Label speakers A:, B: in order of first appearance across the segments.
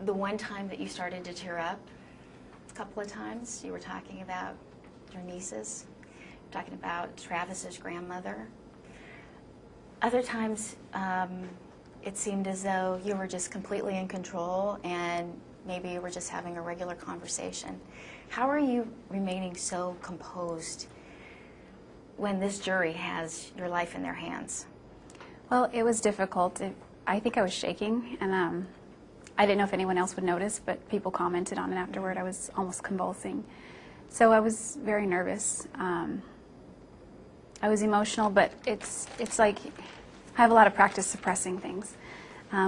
A: The one time that you started to tear up, a couple of times, you were talking about your nieces, talking about Travis's grandmother. Other times, it seemed as though you were just completely in control and maybe you were just having a regular conversation. How are you remaining so composed when this jury has your life in their hands?
B: Well, it was difficult. I think I was shaking, and I didn't know if anyone else would notice, but people commented on it afterward. I was almost convulsing. So I was very nervous. I was emotional, but it's like I have a lot of practice suppressing things,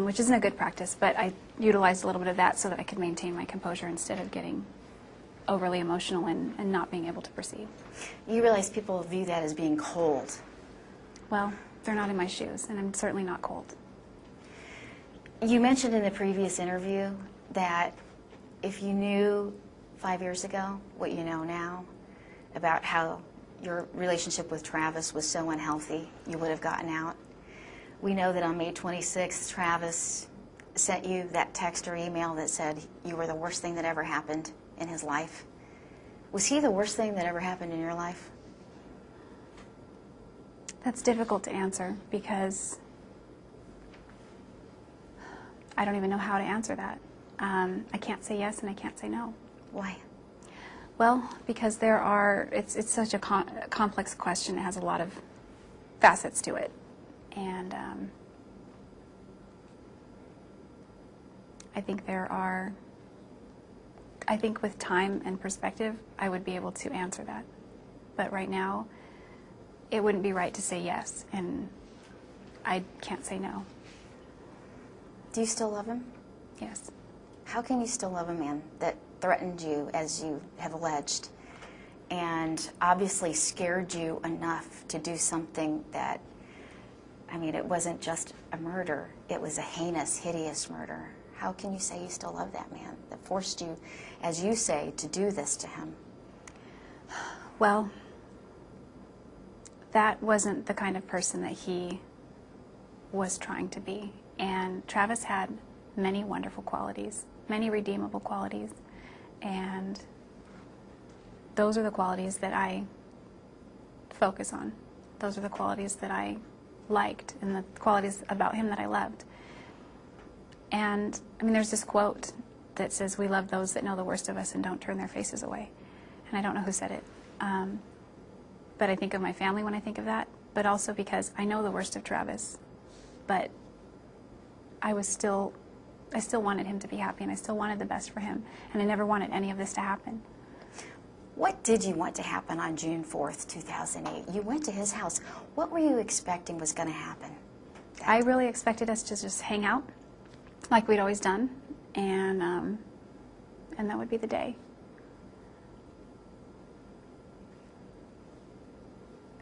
B: which isn't a good practice, but I utilized a little bit of that so that I could maintain my composure instead of getting overly emotional and not being able to proceed.
A: You realize people view that as being cold.
B: Well, they're not in my shoes, and I'm certainly not cold.
A: You mentioned in the previous interview that if you knew 5 years ago what you know now about how your relationship with Travis was so unhealthy, you would have gotten out. We know that on May 26th, Travis sent you that text or email that said you were the worst thing that ever happened in his life. Was he the worst thing that ever happened in your life?
B: That's difficult to answer because I don't even know how to answer that. I can't say yes and I can't say no.
A: Why?
B: Well, because it's such a complex question. It has a lot of facets to it. And I think with time and perspective, I would be able to answer that. But right now, it wouldn't be right to say yes, and I can't say no.
A: Do you still love him?
B: Yes.
A: How can you still love a man that threatened you, as you have alleged, and obviously scared you enough to do something that, I mean, it wasn't just a murder, it was a heinous, hideous murder. How can you say you still love that man that forced you, as you say, to do this to him?
B: Well, that wasn't the kind of person that he was trying to be. And Travis had many wonderful qualities, many redeemable qualities. And those are the qualities that I focus on. Those are the qualities that I liked and the qualities about him that I loved. And, I mean, there's this quote that says, "We love those that know the worst of us and don't turn their faces away." And I don't know who said it. But I think of my family when I think of that, but also because I know the worst of Travis. But I still wanted him to be happy, and I still wanted the best for him. And I never wanted any of this to happen.
A: What did you want to happen on June 4th, 2008? You went to his house. What were you expecting was going to happen?
B: I really expected us to just hang out like we'd always done, and that would be the day.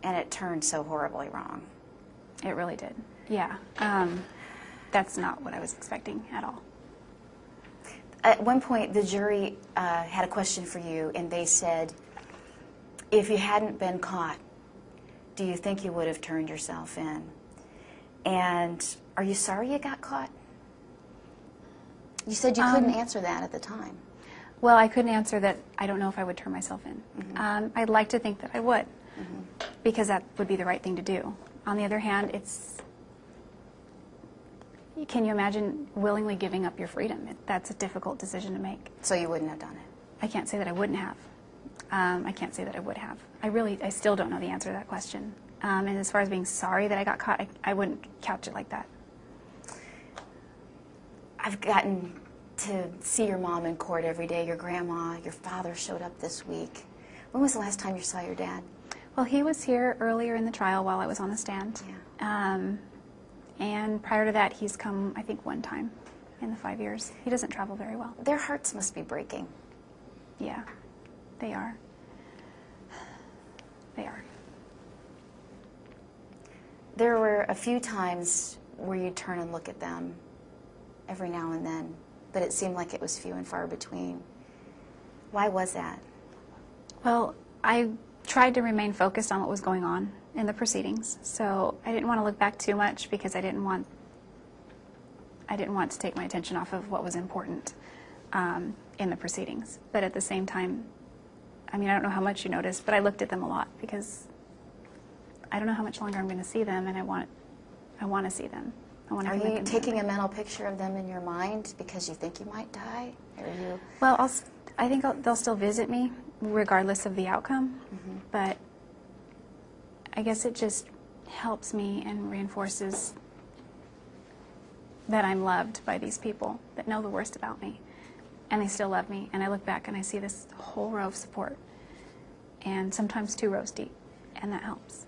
A: And it turned so horribly wrong.
B: It really did. Yeah. That's not what I was expecting at all.
A: At one point, the jury had a question for you, and they said, if you hadn't been caught, do you think you would have turned yourself in? And are you sorry you got caught? You said you couldn't answer that at the time.
B: Well, I couldn't answer that. I don't know if I would turn myself in. Mm-hmm. I'd like to think that I would, because that would be the right thing to do. On the other hand, can you imagine willingly giving up your freedom? That's a difficult decision to make.
A: So you wouldn't have done it?
B: I can't say that I wouldn't have. I can't say that I would have. I still don't know the answer to that question. And as far as being sorry that I got caught, I wouldn't couch it like that.
A: I've gotten to see your mom in court every day, your grandma, your father showed up this week. When was the last time you saw your dad?
B: Well, he was here earlier in the trial while I was on the stand.
A: Yeah.
B: And prior to that, he's come, I think, one time in the 5 years. He doesn't travel very well.
A: Their hearts must be breaking.
B: Yeah, they are. They are.
A: There were a few times where you'd turn and look at them every now and then, but it seemed like it was few and far between. Why was that?
B: Well, I tried to remain focused on what was going on in the proceedings, so I didn't want to look back too much because I didn't want I didn't want to take my attention off of what was important in the proceedings. But at the same time, I mean, I don't know how much you noticed, but I looked at them a lot because I don't know how much longer I'm going to see them, and I want to see them. I want to.
A: Are you taking a mental picture of them in your mind because you think you might die? Or are you?
B: Well, I think they'll still visit me regardless of the outcome, but I guess it just helps me and reinforces that I'm loved by these people that know the worst about me, and they still love me. And I look back and I see this whole row of support, and sometimes 2 rows deep, and that helps.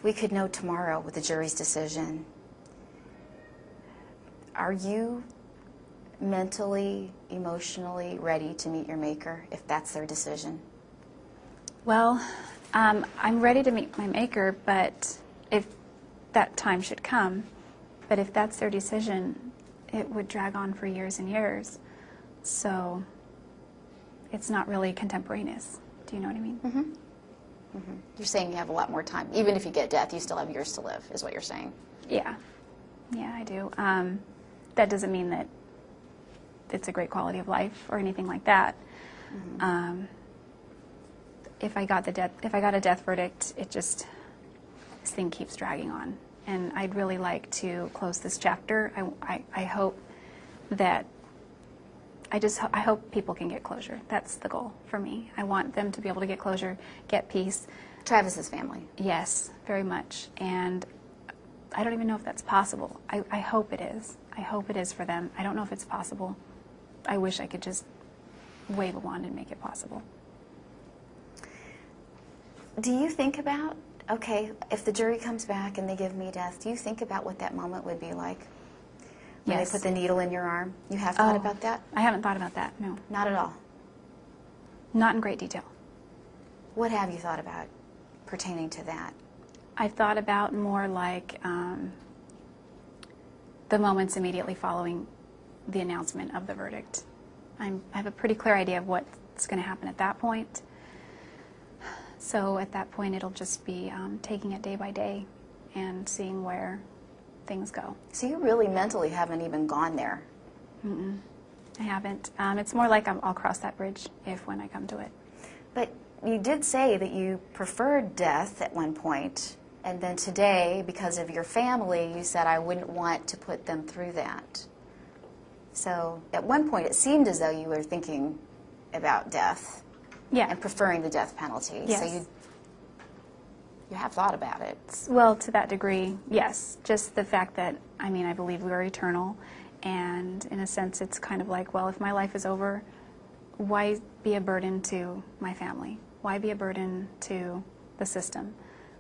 A: We could know tomorrow with the jury's decision. Are you mentally, emotionally ready to meet your maker if that's their decision?
B: Well, I'm ready to meet my maker, but if that time should come, but if that's their decision, it would drag on for years and years. So it's not really contemporaneous. Do you know what I mean?
A: Mm-hmm. Mm-hmm. You're saying you have a lot more time. Even if you get death, you still have years to live, is what you're saying.
B: Yeah. Yeah, I do. That doesn't mean that it's a great quality of life or anything like that. Mm-hmm. If I got a death verdict, this thing keeps dragging on, and I'd really like to close this chapter. I hope that I hope people can get closure. That's the goal for me. I want them to be able to get closure, get peace.
A: Travis's family.
B: Yes, very much, and I don't even know if that's possible. I hope it is. I hope it is for them. I don't know if it's possible. I wish I could just wave a wand and make it possible.
A: Do you think about, okay, if the jury comes back and they give me death, do you think about what that moment would be like? When
B: Yes.
A: they put the needle in your arm? You have thought about that?
B: I haven't thought about that, no.
A: Not at all.
B: Not in great detail.
A: What have you thought about pertaining to that?
B: I've thought about more like the moments immediately following the announcement of the verdict. I have a pretty clear idea of what's going to happen at that point. So at that point, it'll just be taking it day by day and seeing where things go.
A: So you really mentally haven't even gone there?
B: Mm-mm. I haven't. It's more like I'll cross that bridge when I come to it.
A: But you did say that you preferred death at one point, and then today, because of your family, you said, I wouldn't want to put them through that. So at one point, it seemed as though you were thinking about death.
B: Yeah.
A: And preferring the death penalty.
B: Yes.
A: So you have thought about it.
B: Well, to that degree, yes. Just the fact that, I mean, I believe we are eternal, and in a sense, it's kind of like, well, if my life is over, why be a burden to my family? Why be a burden to the system?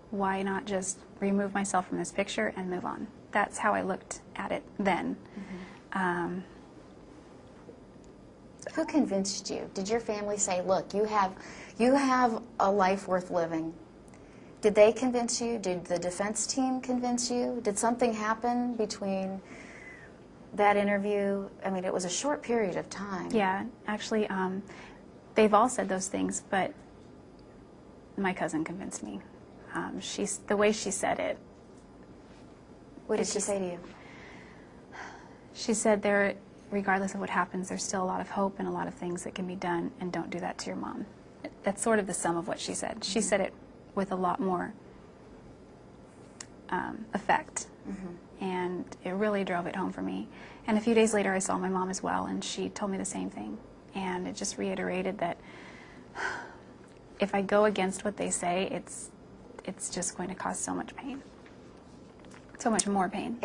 B: Why not just remove myself from this picture and move on? That's how I looked at it then. Mm-hmm.
A: Who convinced you? Did your family say, look, you have a life worth living? Did they convince you? Did the defense team convince you? Did something happen between that interview? I mean, it was a short period of time.
B: Yeah, actually, they've all said those things, but my cousin convinced me. The way she said it.
A: What did she say to you?
B: She said regardless of what happens, there's still a lot of hope and a lot of things that can be done, and don't do that to your mom. That's sort of the sum of what she said. She said it with a lot more effect, and it really drove it home for me. And a few days later, I saw my mom as well, and she told me the same thing. And it just reiterated that if I go against what they say, it's just going to cause so much pain, so much more pain.